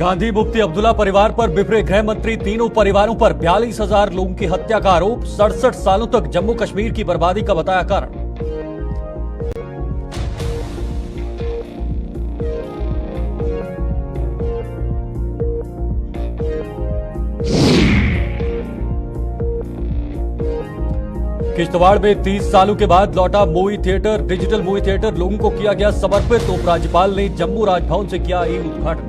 गांधी मुफ्ती अब्दुल्ला परिवार पर बिफरे गृह मंत्री। तीनों परिवारों पर 42,000 लोगों की हत्या का आरोप। 67 सालों तक जम्मू कश्मीर की बर्बादी का बताया कारण। किश्तवाड़ में 30 सालों के बाद लौटा movie theatre. Digital movie theatre लोगों को किया गया समर्पित। उपराज्यपाल ने जम्मू राजभवन से किया ई उद्घाटन।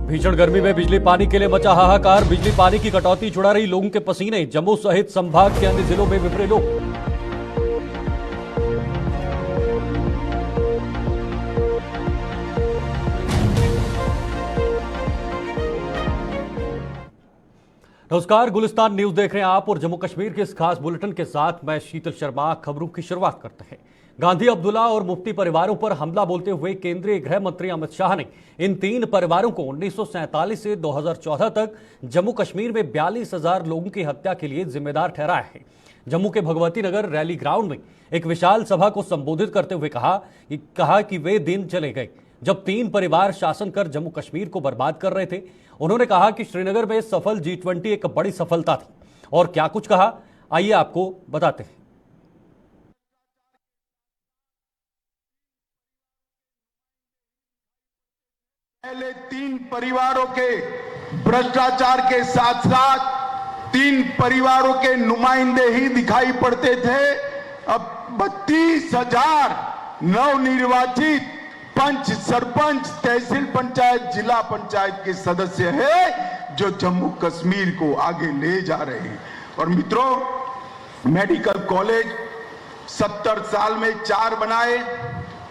भीषण गर्मी में बिजली पानी के लिए मचा हाहाकार। बिजली पानी की कटौती छुड़ा रही लोगों के पसीने। जम्मू सहित संभाग के अन्य जिलों में बिफरे लोग। नमस्कार, गुलिस्तान न्यूज देख रहे हैं आप और जम्मू कश्मीर के इस खास बुलेटिन के साथ मैं शीतल शर्मा। खबरों की शुरुआत करते हैं। गांधी अब्दुल्ला और मुफ्ती परिवारों पर हमला बोलते हुए केंद्रीय गृह मंत्री अमित शाह ने इन तीन परिवारों को 1947 से 2014 तक जम्मू कश्मीर में 42,000 लोगों की हत्या के लिए जिम्मेदार ठहराया है। जम्मू के भगवती नगर रैली ग्राउंड में एक विशाल सभा को संबोधित करते हुए कहा कि वे दिन चले गए जब तीन परिवार शासन कर जम्मू कश्मीर को बर्बाद कर रहे थे। उन्होंने कहा कि श्रीनगर में सफल G20 एक बड़ी सफलता थी। और क्या कुछ कहा, आइए आपको बताते हैं। पहले तीन परिवारों के भ्रष्टाचार के साथ साथ तीन परिवारों के नुमाइंदे ही दिखाई पड़ते थे। अब 32,000 नवनिर्वाचित पंच, सरपंच, तहसील पंचायत, जिला पंचायत के सदस्य हैं जो जम्मू कश्मीर को आगे ले जा रहे हैं। और मित्रों, मेडिकल कॉलेज 70 साल में 4 बनाए।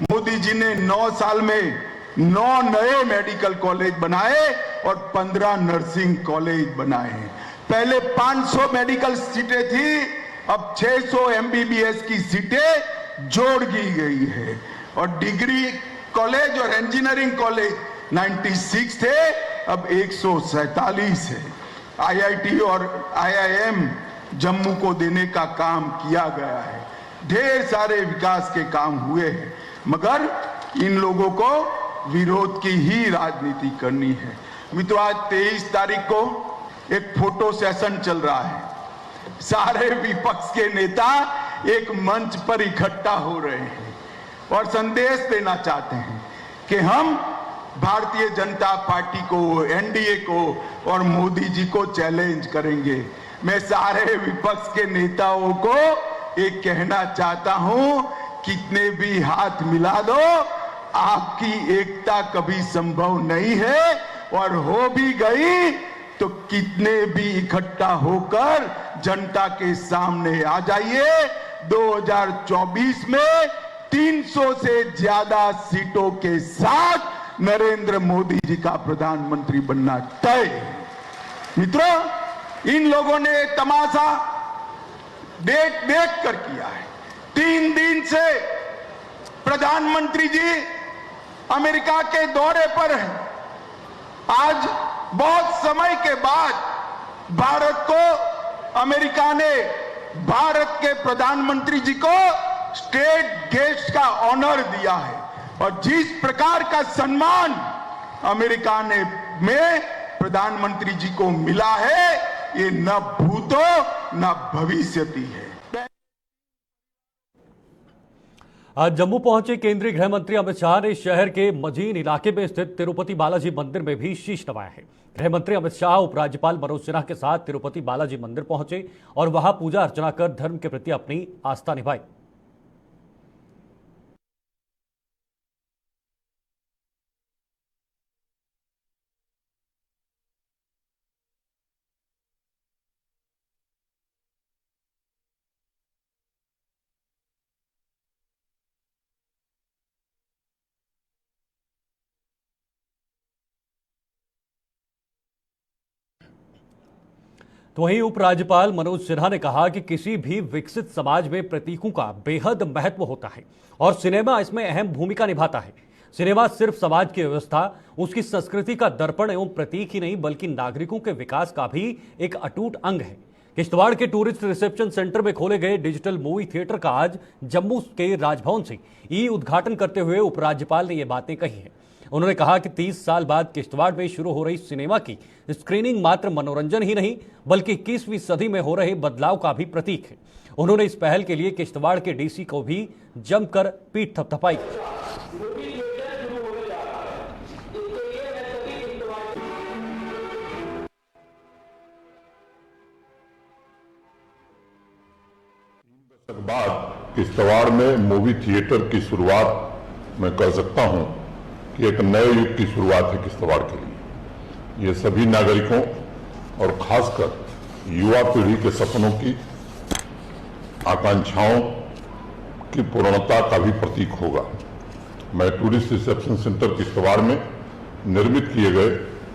मोदी जी ने 9 साल में 9 नए मेडिकल कॉलेज बनाए और 15 नर्सिंग कॉलेज बनाए हैं। पहले 500 मेडिकल सीटें थी, अब 600 MBBS की सीटें जोड़ दी गई है। और डिग्री कॉलेज और इंजीनियरिंग कॉलेज 96 थे, अब 147 है। IIT और IIM जम्मू को देने का काम किया गया है। ढेर सारे विकास के काम हुए हैं, मगर इन लोगों को विरोध की ही राजनीति करनी है। मित्रों, आज 23 तारीख को एक फोटो सेशन चल रहा है। सारे विपक्ष के नेता एक मंच पर इकट्ठा हो रहे हैं और संदेश देना चाहते हैं कि हम भारतीय जनता पार्टी को, NDA को और मोदी जी को चैलेंज करेंगे। मैं सारे विपक्ष के नेताओं को एक कहना चाहता हूं, कितने भी हाथ मिला दो, आपकी एकता कभी संभव नहीं है। और हो भी गई तो कितने भी इकट्ठा होकर जनता के सामने आ जाइए। 2024 में 300 से ज्यादा सीटों के साथ नरेंद्र मोदी जी का प्रधानमंत्री बनना तय। मित्रों, इन लोगों ने तमाशा देख कर किया है। 3 दिन से प्रधानमंत्री जी अमेरिका के दौरे पर हैं। आज बहुत समय के बाद भारत को, अमेरिका ने भारत के प्रधानमंत्री जी को स्टेट गेस्ट का ऑनर दिया है। और जिस प्रकार का सम्मान अमेरिका में प्रधानमंत्री जी को मिला है, ये न भूतो न भविष्यति है। आज जम्मू पहुंचे केंद्रीय गृह मंत्री अमित शाह ने शहर के मजीन इलाके में स्थित तिरुपति बालाजी मंदिर में भी शीश नवाया है। गृह मंत्री अमित शाह उपराज्यपाल मनोज सिन्हा के साथ तिरुपति बालाजी मंदिर पहुंचे और वहां पूजा अर्चना कर धर्म के प्रति अपनी आस्था निभाई। तो वहीं उपराज्यपाल मनोज सिन्हा ने कहा कि किसी भी विकसित समाज में प्रतीकों का बेहद महत्व होता है और सिनेमा इसमें अहम भूमिका निभाता है। सिनेमा सिर्फ समाज की व्यवस्था, उसकी संस्कृति का दर्पण एवं प्रतीक ही नहीं बल्कि नागरिकों के विकास का भी एक अटूट अंग है। किश्तवाड़ के टूरिस्ट रिसेप्शन सेंटर में खोले गए डिजिटल मूवी थिएटर का आज जम्मू के राजभवन से ई उद्घाटन करते हुए उपराज्यपाल ने ये बातें कही हैं। उन्होंने कहा कि 30 साल बाद किश्तवाड़ में शुरू हो रही सिनेमा की स्क्रीनिंग मात्र मनोरंजन ही नहीं बल्कि 21वीं सदी में हो रहे बदलाव का भी प्रतीक है। उन्होंने इस पहल के लिए किश्तवाड़ के डीसी को भी जमकर पीठ थपथपाई। बाद किश्तवाड़ में मूवी थिएटर की शुरुआत मैं कर सकता हूं कि एक नए युग की शुरुआत है किश्तवाड़ के लिए। ये सभी नागरिकों और खासकर युवा पीढ़ी के सपनों की, आकांक्षाओं की पूर्णता का भी प्रतीक होगा। मैं टूरिस्ट रिसेप्शन सेंटर किश्तवाड़ में निर्मित किए गए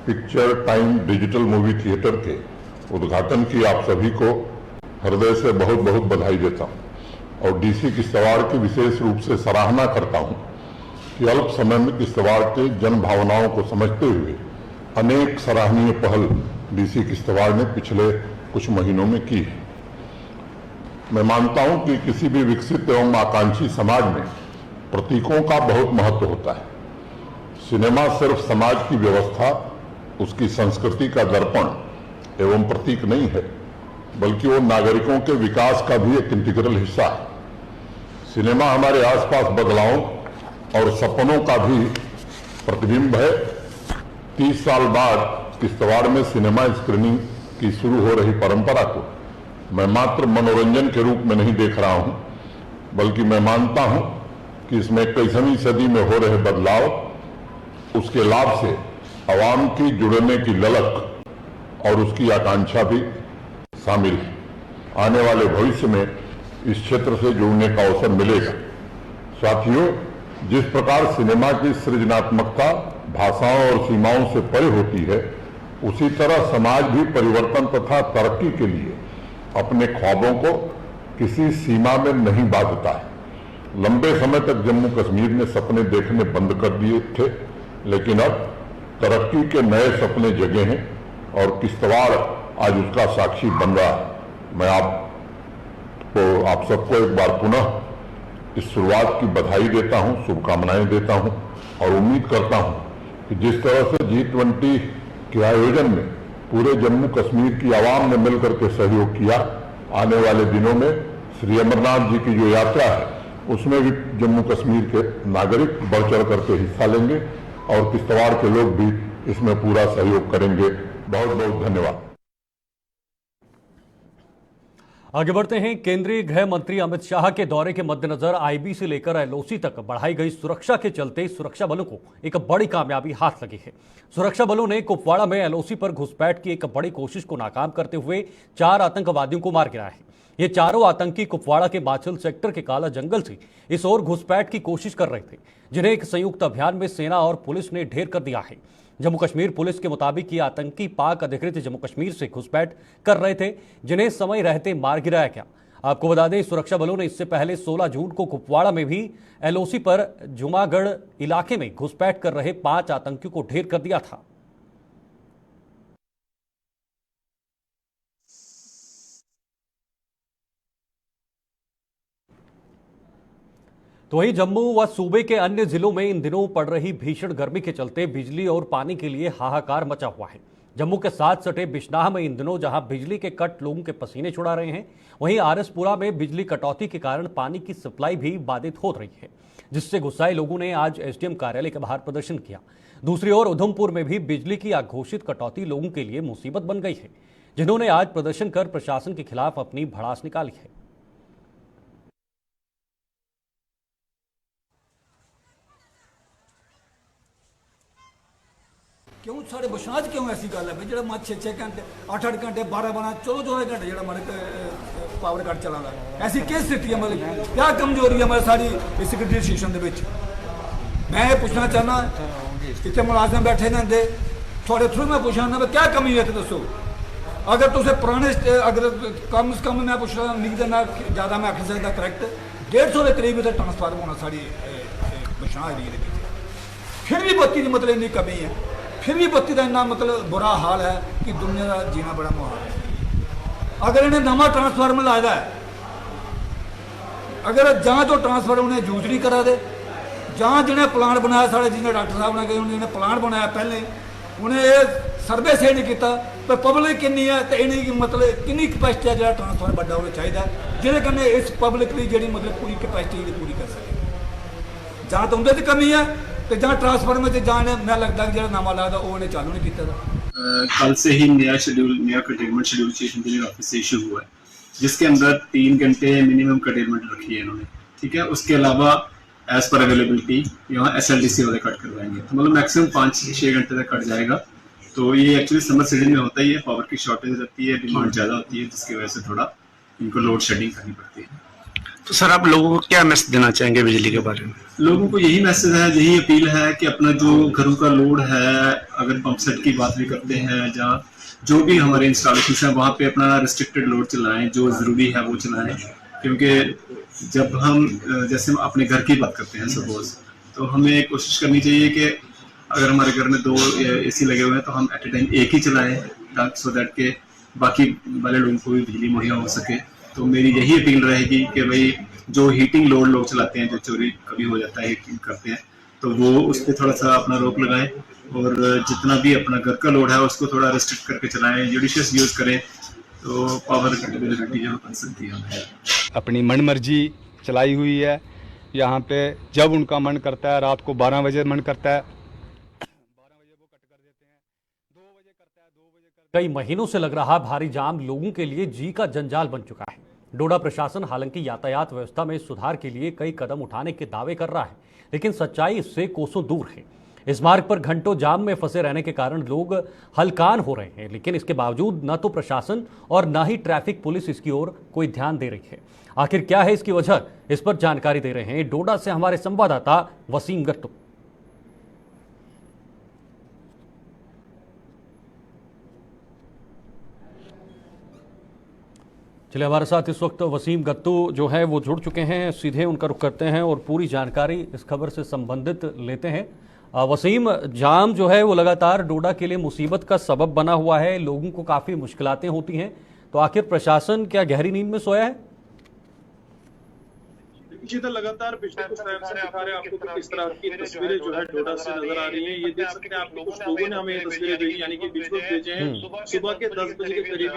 picture time digital movie theatre के उद्घाटन की आप सभी को हृदय से बहुत बहुत बधाई देता हूं और डीसी किश्तवाड़ की विशेष रूप से सराहना करता हूं कि अल्प समय में किश्तवाड़ के जन भावनाओं को समझते हुए अनेक सराहनीय पहल डीसी किश्तवाड़ ने पिछले कुछ महीनों में की है। मैं मानता हूं कि किसी भी विकसित एवं आकांक्षी समाज में प्रतीकों का बहुत महत्व होता है। सिनेमा सिर्फ समाज की व्यवस्था, उसकी संस्कृति का दर्पण एवं प्रतीक नहीं है बल्कि वो नागरिकों के विकास का भी एक इंटीग्रल हिस्सा है। सिनेमा हमारे आसपास बदलावों और सपनों का भी प्रतिबिंब है। 30 साल बाद किश्तवाड़ में सिनेमा स्क्रीनिंग की शुरू हो रही परंपरा को मैं मात्र मनोरंजन के रूप में नहीं देख रहा हूं बल्कि मैं मानता हूं कि इसमें 21वीं सदी में हो रहे बदलाव, उसके लाभ से आवाम की जुड़ने की ललक और उसकी आकांक्षा भी शामिल है। आने वाले भविष्य में इस क्षेत्र से जुड़ने का अवसर मिलेगा। साथियों, जिस प्रकार सिनेमा की सृजनात्मकता भाषाओं और सीमाओं से परे होती है, उसी तरह समाज भी परिवर्तन तथा तरक्की के लिए अपने ख्वाबों को किसी सीमा में नहीं बांधता है। लंबे समय तक जम्मू कश्मीर ने सपने देखने बंद कर दिए थे, लेकिन अब तरक्की के नए सपने जगे हैं और किश्तवाड़ आज उसका साक्षी बन रहा है। मैं आप सबको एक बार पुनः इस शुरुआत की बधाई देता हूं, शुभकामनाएं देता हूं और उम्मीद करता हूं कि जिस तरह से G20 के आयोजन में पूरे जम्मू कश्मीर की आवाम ने मिलकर के सहयोग किया, आने वाले दिनों में श्री अमरनाथ जी की जो यात्रा है उसमें भी जम्मू कश्मीर के नागरिक बढ़ चढ़ करके हिस्सा लेंगे और किश्तवाड़ के लोग भी इसमें पूरा सहयोग करेंगे। बहुत बहुत धन्यवाद। आगे बढ़ते हैं। केंद्रीय गृह मंत्री अमित शाह के दौरे के मद्देनजर आईबी से लेकर एलओसी तक बढ़ाई गई सुरक्षा के चलते सुरक्षा बलों को एक बड़ी कामयाबी हाथ लगी है। सुरक्षा बलों ने कुपवाड़ा में एलओसी पर घुसपैठ की एक बड़ी कोशिश को नाकाम करते हुए 4 आतंकवादियों को मार गिराया है। ये चारों आतंकी कुपवाड़ा के बाछल सेक्टर के काला जंगल से इस ओर घुसपैठ की कोशिश कर रहे थे, जिन्हें एक संयुक्त अभियान में सेना और पुलिस ने ढेर कर दिया है। जम्मू कश्मीर पुलिस के मुताबिक ये आतंकी पाक अधिकृत जम्मू कश्मीर से घुसपैठ कर रहे थे, जिन्हें समय रहते मार गिराया गया। आपको बता दें, सुरक्षा बलों ने इससे पहले 16 जून को कुपवाड़ा में भी एलओसी पर जुमागढ़ इलाके में घुसपैठ कर रहे 5 आतंकियों को ढेर कर दिया था। तो वहीं जम्मू व सूबे के अन्य जिलों में इन दिनों पड़ रही भीषण गर्मी के चलते बिजली और पानी के लिए हाहाकार मचा हुआ है। जम्मू के साथ सटे बिश्नाह में इन दिनों जहां बिजली के कट लोगों के पसीने छुड़ा रहे हैं, वहीं आरएसपुरा में बिजली कटौती के कारण पानी की सप्लाई भी बाधित हो रही है, जिससे गुस्साए लोगों ने आज एसडीएम कार्यालय के बाहर प्रदर्शन किया। दूसरी ओर उधमपुर में भी बिजली की अघोषित कटौती लोगों के लिए मुसीबत बन गई है, जिन्होंने आज प्रदर्शन कर प्रशासन के खिलाफ अपनी भड़ास निकाली है। क्यों साढ़े बशाज क्यों ऐसी गल है भाई जो 6-6 घंटे 8-8 घंटे 12-12 14-14 घंटे जो मतलब पावर कट चला रहा है, ऐसी किस स्थिति है, मतलब क्या कमजोरी है मतलब सारी सिक्योरिटी सिस्टम के विच। मैं ये पूछना चाहना इतने मुलाजम बैठे ने थोड़े थ्रू मैं पूछना क्या कमी है दसो। अगर तुम पुराने अगर कम से कम मैं पूछना नहीं ना ज़्यादा मैं आखी सकता करैक्ट 150 के करीब इतना ट्रांसफार्म होना साड़ी बशाह एरिए के, फिर भी बत्ती की मतलब इन्नी कमी है, फिर भी बत्ती का इन्ना मतलब बुरा हाल है कि दुनिया का जीना बड़ा मुहाल है। अगर इन्हें नवा ट्रांसफार्मर लाया है, अगर जहाँ तो ट्रांसफार्मर उन्हें यूज नहीं करा दे, जहाँ जिन्हें प्लान बनाया साढ़े जिन्हें डॉक्टर साहब ने कहे उन्हें प्लान बनाया पहले उन्हें ये सर्वे से नहीं किया पर पब्लिक किन्नी है तो इन्हें मतलब किन्नी कैपेसिटी है जो ट्रांसफार्मर बड़ा होना चाहिए जिहदे कन्नै इस पब्लिक की जी मतलब पूरी कैपेसिटी पूरी कर सके। जहाँ तो उनकी कमी है तो जहाँ ट्रांसफार्मर से जहाँ मैं लगता कि जो नवा लादा वो उन्हें चालू नहीं किया। कल से ही नया curtailment schedule chief engineer office से इशू हुआ है, जिसके अंदर 3 घंटे मिनिमम कर्टेलमेंट रखी है इन्होंने। ठीक है, उसके अलावा एज पर अवेलेबिलिटी यहाँ SLDC वाले कट करवाएंगे, तो मतलब मैक्सिमम 5-6 घंटे तक कट जाएगा। तो ये एक्चुअली समर सीजन में होता ही है, पावर की शॉर्टेज रहती है, डिमांड ज़्यादा होती है, जिसकी वजह से थोड़ा इनको लोड शेडिंग करनी पड़ती है। तो सर आप लोगों को क्या मैसेज देना चाहेंगे बिजली के बारे में? लोगों को यही मैसेज है, यही अपील है कि अपना जो घरों का लोड है, अगर पंप सेट की बात भी करते हैं, जहाँ जो भी हमारे इंस्टॉलेशन है वहाँ पे अपना रिस्ट्रिक्टेड लोड चलाएं, जो ज़रूरी है वो चलाएं। क्योंकि जब हम जैसे हम अपने घर की बात करते हैं सपोज, तो हमें कोशिश करनी चाहिए कि अगर हमारे घर में 2 AC लगे हुए हैं तो हम एट ए टाइम एक ही चलाएं, सो दैट के बाकी वाले लोगों को भी बिजली मुहैया हो सके। तो मेरी यही अपील रहेगी कि भाई जो हीटिंग लोड लोग चलाते हैं, जो चोरी कभी हो जाता है हीटिंग करते हैं, तो वो उस पर थोड़ा सा अपना रोक लगाएं और जितना भी अपना घर का लोड है उसको थोड़ा रिस्ट्रिक्ट करके चलाएं, जुडिशियस यूज करें, तो पावर कंटेबिलिटी जो बन सकती है। अपनी मन मर्जी चलाई हुई है यहाँ पे, जब उनका मन करता है, रात को 12 बजे मन करता है 12 बजे वो कट कर देते हैं, 2 बजे करता है 2 बजे करता है। कई महीनों से लग रहा भारी जाम लोगों के लिए जी का जंजाल बन चुका है। डोडा प्रशासन हालांकि यातायात व्यवस्था में सुधार के लिए कई कदम उठाने के दावे कर रहा है, लेकिन सच्चाई इससे कोसों दूर है। इस मार्ग पर घंटों जाम में फंसे रहने के कारण लोग हलकान हो रहे हैं, लेकिन इसके बावजूद न तो प्रशासन और न ही ट्रैफिक पुलिस इसकी ओर कोई ध्यान दे रही है। आखिर क्या है इसकी वजह, इस पर जानकारी दे रहे हैं डोडा से हमारे संवाददाता वसीम गट्टू। चलिए, हमारे साथ इस वक्त वसीम गट्टू जो है वो जुड़ चुके हैं, सीधे उनका रुख करते हैं और पूरी जानकारी इस खबर से संबंधित लेते हैं। वसीम, जाम जो है वो लगातार डोडा के लिए मुसीबत का सबब बना हुआ है, लोगों को काफ़ी मुश्किलातें होती हैं, तो आखिर प्रशासन क्या गहरी नींद में सोया है? जी, तो लगातार पिछले कुछ टाइम से दिखा रहे हैं आपको कि किस तरह की तस्वीरें जो है डोडा से नजर आ रही हैं। ये देख सकते हैं आप, कुछ लोगों ने हमें ये तस्वीरें भेजी, यानी कि विजुअल्स भेजे हैं। सुबह के 10 बजे के करीब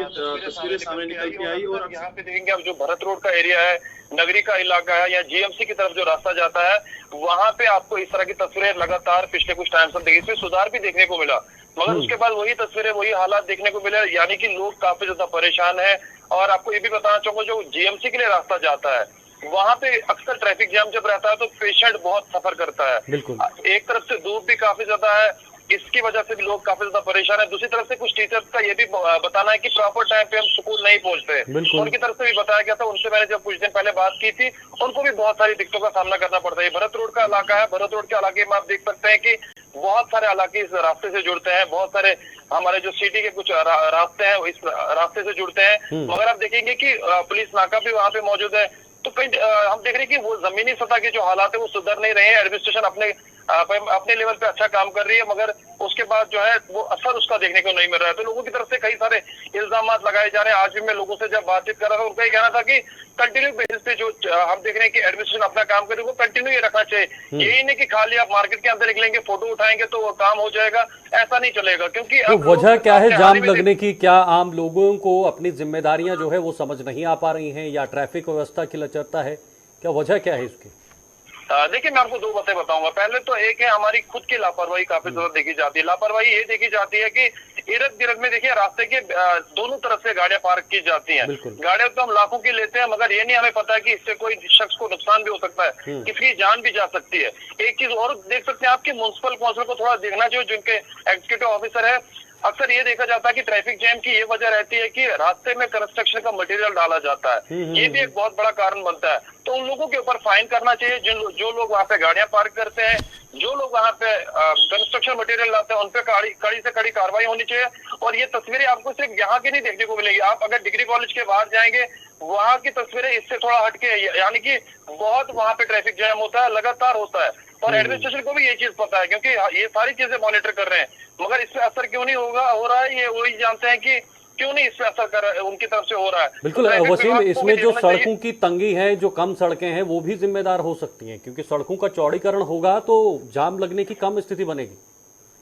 तस्वीरें सामने निकल के आई और यहाँ पे देखेंगे आप जो भरत रोड का एरिया है, नगरी का इलाका है या GMC की तरफ जो रास्ता जाता है, वहाँ पे आपको इस तरह की तस्वीरें लगातार पिछले कुछ टाइम से देखी। इसमें सुधार भी देखने को मिला, मगर उसके बाद वही तस्वीरें वही हालात देखने को मिले, यानी कि लोग काफी ज्यादा परेशान है। और आपको ये भी बताना चाहूंगा, जो GMC के लिए रास्ता जाता है वहाँ पे अक्सर ट्रैफिक जाम जब रहता है तो पेशेंट बहुत सफर करता है। एक तरफ से धूप भी काफी ज्यादा है, इसकी वजह से भी लोग काफी ज्यादा परेशान है। दूसरी तरफ से कुछ टीचर्स का ये भी बताना है कि प्रॉपर टाइम पे हम स्कूल नहीं पहुंचते, उनकी तरफ से भी बताया गया था। उनसे मैंने जब कुछ दिन पहले बात की थी, उनको भी बहुत सारी दिक्कतों का सामना करना पड़ता है। भरत रोड का इलाका है, भरत रोड के इलाके में आप देख सकते हैं कि बहुत सारे इलाके इस रास्ते से जुड़ते हैं, बहुत सारे हमारे जो सिटी के कुछ रास्ते हैं इस रास्ते से जुड़ते हैं। मगर आप देखेंगे कि पुलिस नाका भी वहाँ पे मौजूद है, तो कहीं हम देख रहे हैं कि वो जमीनी सतह के जो हालात है वो सुधर नहीं रहे हैं। एडमिनिस्ट्रेशन अपने लेवल पे अच्छा काम कर रही है, मगर उसके बाद जो है वो असर उसका देखने को नहीं मिल रहा है। तो लोगों की तरफ से कई सारे इल्जाम लगाए जा रहे हैं। आज भी मैं लोगों से जब बातचीत कर रहा था, उनका ये कहना था कि कंटिन्यू बेसिस पे जो हम देख रहे हैं कि एडमिनिस्ट्रेशन अपना काम करे वो कंटिन्यू ये रखना चाहिए। यही नहीं कि खाली आप मार्केट के अंदर निकलेंगे, फोटो उठाएंगे तो वो काम हो जाएगा, ऐसा नहीं चलेगा। क्योंकि तो वजह क्या है जाम लगने की? क्या आम लोगों को अपनी जिम्मेदारियां जो है वो समझ नहीं आ पा रही हैं, या ट्रैफिक व्यवस्था की लचरता है? क्या वजह क्या है इसकी? देखिए, मैं आपको 2 बातें बताऊंगा। पहले तो एक है हमारी खुद की लापरवाही काफी ज्यादा देखी जाती है। लापरवाही ये देखी जाती है कि इर्द गिर्द में देखिए रास्ते के दोनों तरफ से गाड़ियां पार्क की जाती हैं। गाड़ियां तो हम लाखों की लेते हैं, मगर ये नहीं हमें पता है कि इससे कोई शख्स को नुकसान भी हो सकता है, किसी की जान भी जा सकती है। एक चीज और देख सकते हैं आपकी म्युनिसिपल काउंसिल को थोड़ा देखना चाहिए, जिनके एग्जीक्यूटिव ऑफिसर है। अक्सर ये देखा जाता है कि ट्रैफिक जैम की ये वजह रहती है कि रास्ते में कंस्ट्रक्शन का मटेरियल डाला जाता है, ये भी एक बहुत बड़ा कारण बनता है। तो उन लोगों के ऊपर फाइन करना चाहिए जो लोग वहाँ पे गाड़ियां पार्क करते हैं, जो लोग वहाँ पे कंस्ट्रक्शन मटेरियल लाते हैं, उन पे कड़ी से कड़ी कार्रवाई होनी चाहिए। और ये तस्वीरें आपको सिर्फ यहाँ की नहीं देखने को मिलेगी, आप अगर डिग्री कॉलेज के बाहर जाएंगे वहाँ की तस्वीरें इससे थोड़ा हटके, यानी कि बहुत वहाँ पे ट्रैफिक जैम होता है, लगातार होता है। और एडमिनिस्ट्रेशन को भी ये चीज पता है, क्योंकि ये सारी चीजें मॉनिटर कर रहे हैं, मगर इससे असर क्यों नहीं हो रहा है ये वही जानते हैं कि क्यों नहीं इससे असर कर उनकी तरफ से हो रहा है? बिल्कुल ट्रैफिक वसीम, विभाग को इसमें भी जो देखना चाहिए। सड़कों की तंगी है, जो कम सड़कें हैं, वो भी जिम्मेदार हो सकती हैं, क्योंकि सड़कों का चौड़ीकरण होगा तो जाम लगने की कम स्थिति बनेगी।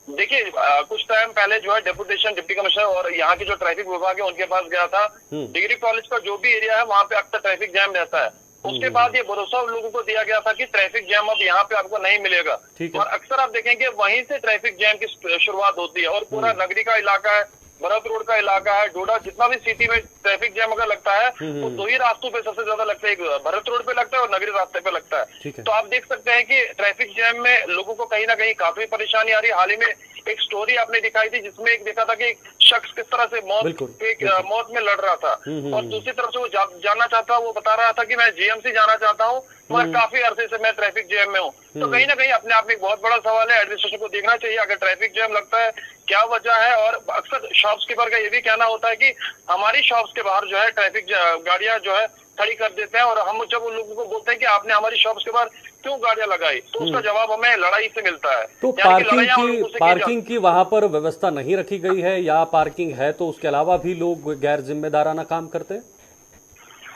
देखिए कुछ टाइम पहले जो है डेपुटेशन डिप्टी कमिश्नर और यहाँ की जो ट्रैफिक विभाग है उनके पास गया था। डिग्री कॉलेज का जो भी एरिया है वहाँ पे अक्सर ट्रैफिक जैम रहता है। उसके बाद ये भरोसा उन लोगों को दिया गया था कि ट्रैफिक जैम अब यहाँ पे आपको नहीं मिलेगा। और अक्सर आप देखेंगे वहीं से ट्रैफिक जैम की शुरुआत होती है और पूरा नगरी का इलाका है, भरत रोड का इलाका है, डोडा, जितना भी सिटी में ट्रैफिक जैम अगर लगता है तो दो ही रास्तों पे सबसे ज्यादा लगता है, एक भरत रोड पे लगता है और नगरी रास्ते पे लगता है। तो आप देख सकते हैं कि ट्रैफिक जैम में लोगों को कहीं ना कहीं काफी परेशानी आ रही है। हाल ही में एक स्टोरी आपने दिखाई थी जिसमें एक देखा था कि एक शख्स किस तरह से मौत में लड़ रहा था और दूसरी तरफ से वो जानना चाहता, वो बता रहा था कि मैं जीएमसी जाना चाहता हूँ मगर काफी अरसे से मैं ट्रैफिक जैम में हूँ। तो कहीं ना कहीं अपने आप में एक बहुत बड़ा सवाल है, एडमिनिस्ट्रेशन को देखना चाहिए अगर ट्रैफिक जैम लगता है क्या वजह है। और अक्सर शॉप्सकीपर का ये भी कहना होता है कि हमारी शॉप्स के बाहर जो है ट्रैफिक गाड़ियां जो है खड़ी कर देते हैं और हम जब उन लोगों को बोलते हैं कि आपने हमारी शॉप्स के बाहर क्यों गाड़ियां लगाई तो उसका जवाब हमें लड़ाई से मिलता है। तो पार्किंग की वहां पर व्यवस्था नहीं रखी गई है या पार्किंग है तो उसके अलावा भी लोग गैर जिम्मेदाराना काम करते हैं?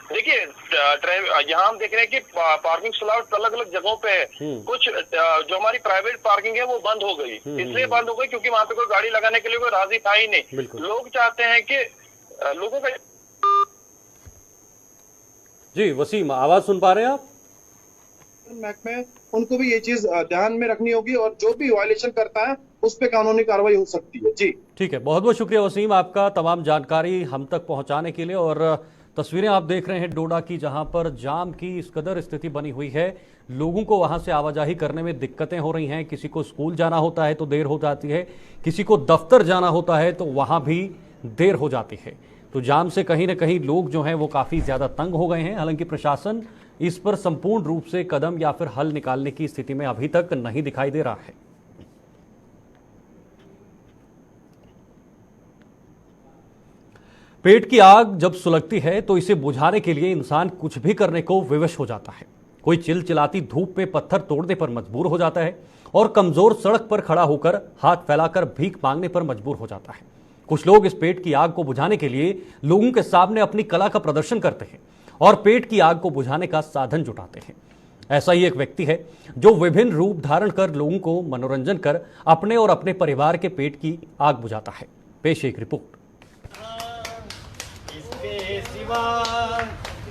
देखिए यहाँ हम देख रहे हैं कि पार्किंग स्लॉट अलग अलग जगहों पे है। कुछ जो हमारी प्राइवेट पार्किंग है वो बंद हो गई, इसलिए बंद हो गई क्योंकि वहाँ पे कोई गाड़ी लगाने के लिए कोई राजी था ही नहीं। लोग चाहते हैं कि लोगों का। जी वसीम, आवाज सुन पा रहे हैं आप? महकमे उनको भी ये चीज ध्यान में रखनी होगी और जो भी वायलेशन करता है उस पर कानूनी कार्रवाई हो सकती है। जी ठीक है, बहुत बहुत शुक्रिया वसीम आपका तमाम जानकारी हम तक पहुंचाने के लिए। और तस्वीरें आप देख रहे हैं डोडा की, जहां पर जाम की इस कदर स्थिति बनी हुई है, लोगों को वहां से आवाजाही करने में दिक्कतें हो रही हैं। किसी को स्कूल जाना होता है तो देर हो जाती है, किसी को दफ्तर जाना होता है तो वहां भी देर हो जाती है। तो जाम से कहीं ना कहीं लोग जो हैं वो काफ़ी ज़्यादा तंग हो गए हैं। हालांकि प्रशासन इस पर संपूर्ण रूप से कदम या फिर हल निकालने की स्थिति में अभी तक नहीं दिखाई दे रहा है। पेट की आग जब सुलगती है तो इसे बुझाने के लिए इंसान कुछ भी करने को विवश हो जाता है। कोई चिलचिलाती धूप में पत्थर तोड़ने पर मजबूर हो जाता है और कमजोर सड़क पर खड़ा होकर हाथ फैलाकर भीख मांगने पर मजबूर हो जाता है। कुछ लोग इस पेट की आग को बुझाने के लिए लोगों के सामने अपनी कला का प्रदर्शन करते हैं और पेट की आग को बुझाने का साधन जुटाते हैं। ऐसा ही एक व्यक्ति है जो विभिन्न रूप धारण कर लोगों को मनोरंजन कर अपने और अपने परिवार के पेट की आग बुझाता है। पेश एक रिपोर्ट। इसके सिवा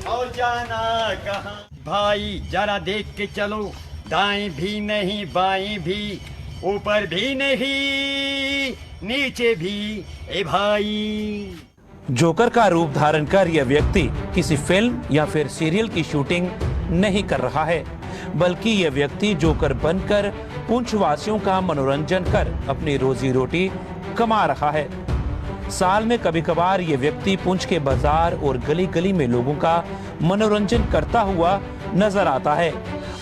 और जाना कहां भाई, जरा देख के चलो, दाएं भी नहीं बाएं भी, ऊपर भी नहीं नीचे भी, ए भाई। जोकर का रूप धारण कर यह व्यक्ति किसी फिल्म या फिर सीरियल की शूटिंग नहीं कर रहा है, बल्कि यह व्यक्ति जोकर बनकर पुंछ वासियों का मनोरंजन कर अपनी रोजी रोटी कमा रहा है। साल में कभी कभार ये व्यक्ति पुंछ के बाजार और गली गली में लोगों का मनोरंजन करता हुआ नजर आता है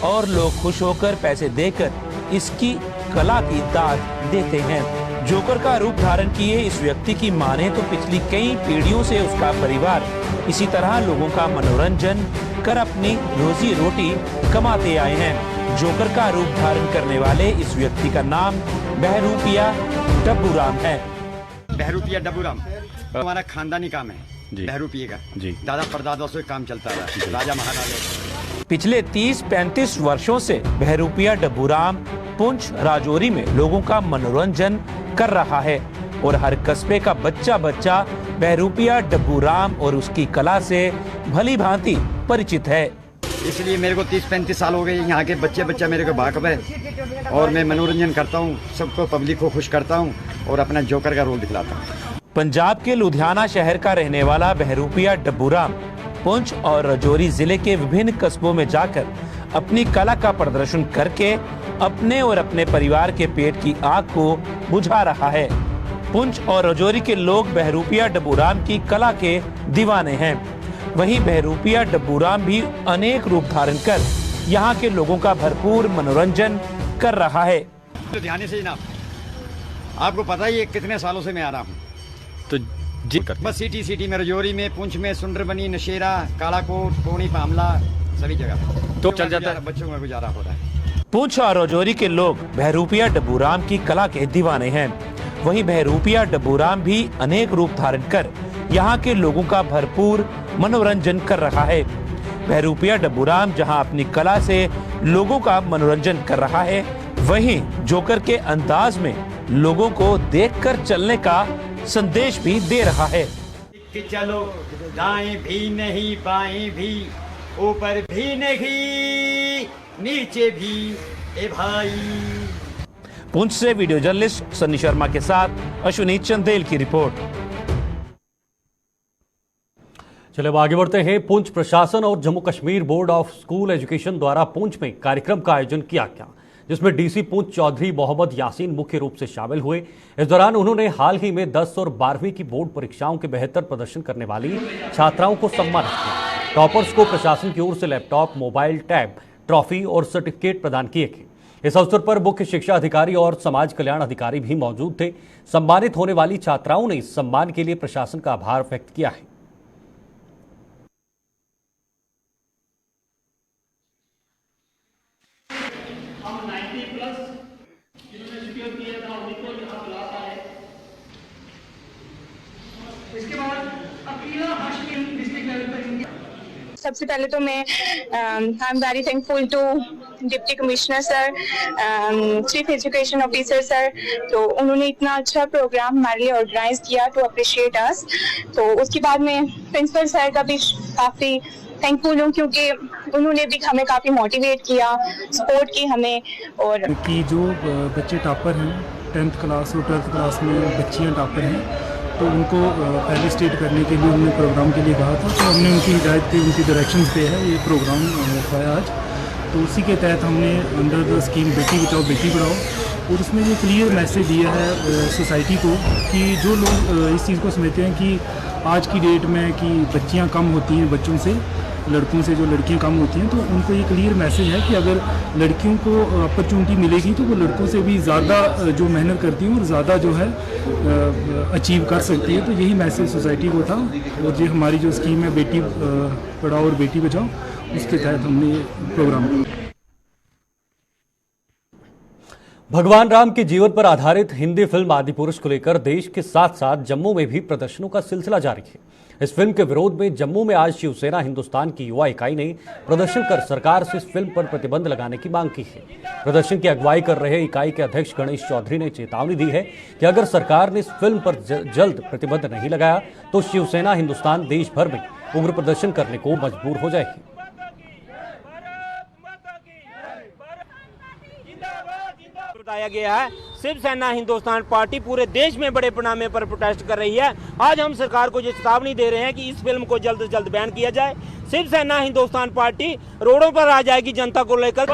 और लोग खुश होकर पैसे देकर इसकी कला की दाद देते हैं। जोकर का रूप धारण किए इस व्यक्ति की माने तो पिछली कई पीढ़ियों से उसका परिवार इसी तरह लोगों का मनोरंजन कर अपनी रोजी रोटी कमाते आए हैं। जोकर का रूप धारण करने वाले इस व्यक्ति का नाम बहरूपिया डब्बूराम है। बहरूपिया डब्बूराम हमारा खानदानी काम है बहरूपिये का जी। दादा परदादा से काम चलता रहा, राजा महाराजा। पिछले 30-35 वर्षों से बहरूपिया डब्बूराम पुंछ राजौरी में लोगों का मनोरंजन कर रहा है और हर कस्बे का बच्चा बच्चा बहरूपिया डब्बूराम और उसकी कला से भली भांति परिचित है। इसलिए मेरे को 30-35 साल हो गए, यहाँ के बच्चे बच्चा मेरे को वाकफ है और मैं मनोरंजन करता हूँ, सबको पब्लिक को खुश करता हूँ और अपना जोकर का रोल दिखलाता हूँ। पंजाब के लुधियाना शहर का रहने वाला बहरूपिया डब्बूराम पुंछ और राजौरी जिले के विभिन्न कस्बों में जाकर अपनी कला का प्रदर्शन करके अपने और अपने परिवार के पेट की आग को बुझा रहा है। पुंछ और राजौरी के लोग बहरूपिया डब्बूराम की कला के दीवाने हैं। वहीं बहरूपिया डब्बूराम भी अनेक रूप धारण कर यहाँ के लोगों का भरपूर मनोरंजन कर रहा है। लुधियाने से जनाब, आपको पता ही है कितने सालों से मैं आ रहा हूँ, तो जी बस सिटी में, राजौरी में, पुंछ में, सुंदरबनी, नशेरा, कालाकोट, टोनी, पामला, सभी जगह तो चल जाता है, बच्चों का गुजारा हो रहा है। पुंछ और राजौरी के लोग बहरूपिया डब्बूराम की कला के दीवाने हैं। वहीं बहरूपिया डब्बूराम भी अनेक रूप धारण कर यहाँ के लोगों का भरपूर मनोरंजन कर रहा है। बहरूपिया डब्बूराम जहां अपनी कला से लोगों का मनोरंजन कर रहा है, वहीं जोकर के अंदाज में लोगों को देखकर चलने का संदेश भी दे रहा है। कि चलो दाएं भी नहीं बाएं भी ऊपर भी नहीं नीचे भी ए भाई। पुंछ से वीडियो जर्नलिस्ट सन्नी शर्मा के साथ अश्विनी चंदेल की रिपोर्ट। चलिए अब आगे बढ़ते हैं। पुंछ प्रशासन और Jammu Kashmir board of school education द्वारा पुंछ में कार्यक्रम का आयोजन किया गया, जिसमें डीसी पुंछ चौधरी मोहम्मद यासीन मुख्य रूप से शामिल हुए। इस दौरान उन्होंने हाल ही में 10 और 12वीं की बोर्ड परीक्षाओं के बेहतर प्रदर्शन करने वाली छात्राओं को सम्मानित किया। टॉपर्स को प्रशासन की ओर से लैपटॉप, मोबाइल, टैब, ट्रॉफी और सर्टिफिकेट प्रदान किए गए। इस अवसर पर मुख्य शिक्षा अधिकारी और समाज कल्याण अधिकारी भी मौजूद थे। सम्मानित होने वाली छात्राओं ने इस सम्मान के लिए प्रशासन का आभार व्यक्त किया है। सबसे पहले तो मैं I am very thankful to deputy commissioner sir, chief education officer sir, तो उन्होंने इतना अच्छा प्रोग्राम हमारे लिए ऑर्गेनाइज किया टू अप्रिशिएट अस। तो उसके बाद में प्रिंसिपल सर का भी काफ़ी थैंकफुल हूँ, क्योंकि उन्होंने भी हमें काफ़ी मोटिवेट किया, सपोर्ट की हमें। और कि जो बच्चे टॉपर हैं 10th क्लास और 12th क्लास में बच्चियाँ टॉपर हैं, तो उनको पहले स्टेट करने के लिए उन्होंने प्रोग्राम के लिए कहा था, तो हमने उनकी हिदायत पे, उनकी डायरेक्शंस पे है ये प्रोग्राम रखवाया आज। तो उसी के तहत हमने under the scheme Beti Bachao Beti Padhao, और उसमें ये क्लियर मैसेज दिया है सोसाइटी को कि जो लोग इस चीज़ को समझते हैं कि आज की डेट में कि बच्चियाँ कम होती हैं बच्चों से, लड़कों से जो लड़कियां कम होती हैं, तो उनको ये क्लियर मैसेज है कि अगर लड़कियों को अपॉर्चुनिटी मिलेगी तो वो लड़कों से भी ज़्यादा जो मेहनत करती हैं और ज़्यादा जो है अचीव कर सकती है। तो यही मैसेज सोसाइटी को था, और ये हमारी जो स्कीम है बेटी पढ़ाओ और बेटी बचाओ, उसके तहत हमने ये प्रोग्राम किया। भगवान राम के जीवन पर आधारित हिंदी फिल्म आदिपुरुष को लेकर देश के साथ साथ जम्मू में भी प्रदर्शनों का सिलसिला जारी है। इस फिल्म के विरोध में जम्मू में आज शिवसेना हिंदुस्तान की युवा इकाई ने प्रदर्शन कर सरकार से इस फिल्म पर प्रतिबंध लगाने की मांग की है। प्रदर्शन की अगुवाई कर रहे इकाई के अध्यक्ष गणेश चौधरी ने चेतावनी दी है कि अगर सरकार ने इस फिल्म पर जल्द प्रतिबंध नहीं लगाया तो शिवसेना हिंदुस्तान देश भर में उग्र प्रदर्शन करने को मजबूर हो जाएगी। बताया गया है शिवसेना हिंदुस्तान पार्टी पूरे देश में बड़े पैमाने पर प्रोटेस्ट कर रही है। आज हम सरकार को ये चेतावनी दे रहे हैं कि इस फिल्म को जल्द से जल्द बैन किया जाए। शिवसेना हिंदुस्तान पार्टी रोडों पर आ जाएगी जनता को लेकर।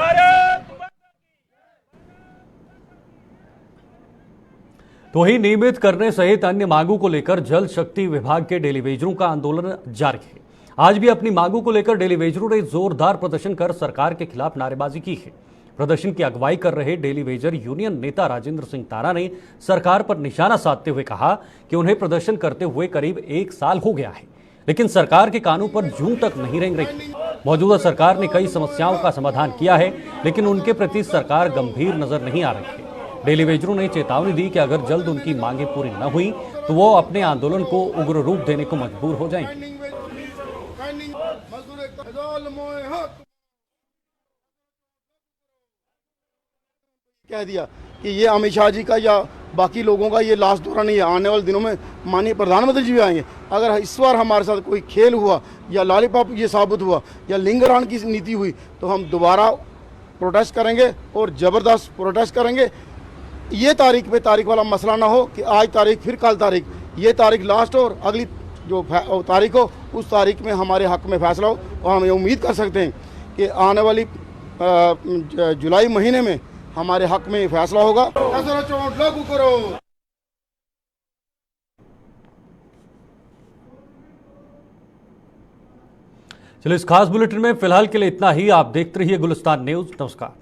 तो ही नियमित करने सहित अन्य मांगों को लेकर जल शक्ति विभाग के डेलीवेजरों का आंदोलन जारी है। आज भी अपनी मांगों को लेकर डेलीवेजरों ने जोरदार प्रदर्शन कर सरकार के खिलाफ नारेबाजी की है। प्रदर्शन की अगुवाई कर रहे डेलीवेजर यूनियन नेता राजेंद्र सिंह तारा ने सरकार पर निशाना साधते हुए कहा कि उन्हें प्रदर्शन करते हुए करीब 1 साल हो गया है, लेकिन सरकार के कानों पर जूं तक नहीं रेंग रही। मौजूदा सरकार ने कई समस्याओं का समाधान किया है, लेकिन उनके प्रति सरकार गंभीर नजर नहीं आ रही है। डेलीवेजरों ने चेतावनी दी कि अगर जल्द उनकी मांगें पूरी न हुई तो वो अपने आंदोलन को उग्र रूप देने को मजबूर हो जाएंगे। कह दिया कि ये अमित शाह जी का या बाकी लोगों का ये लास्ट दौरा नहीं है, आने वाले दिनों में माननीय प्रधानमंत्री जी भी आएंगे। अगर इस बार हमारे साथ कोई खेल हुआ या लॉलीपॉप ये साबित हुआ या लिंगरान की नीति हुई तो हम दोबारा प्रोटेस्ट करेंगे और ज़बरदस्त प्रोटेस्ट करेंगे। ये तारीख पे तारीख वाला मसला ना हो कि आज तारीख फिर कल तारीख, ये तारीख लास्ट हो और अगली जो तारीख हो उस तारीख में हमारे हक में फैसला हो। और हम ये उम्मीद कर सकते हैं कि आने वाली जुलाई महीने में हमारे हक में फैसला होगा। लागू करो। चलिए इस खास बुलेटिन में फिलहाल के लिए इतना ही। आप देखते रहिए गुलिस्तान न्यूज। नमस्कार।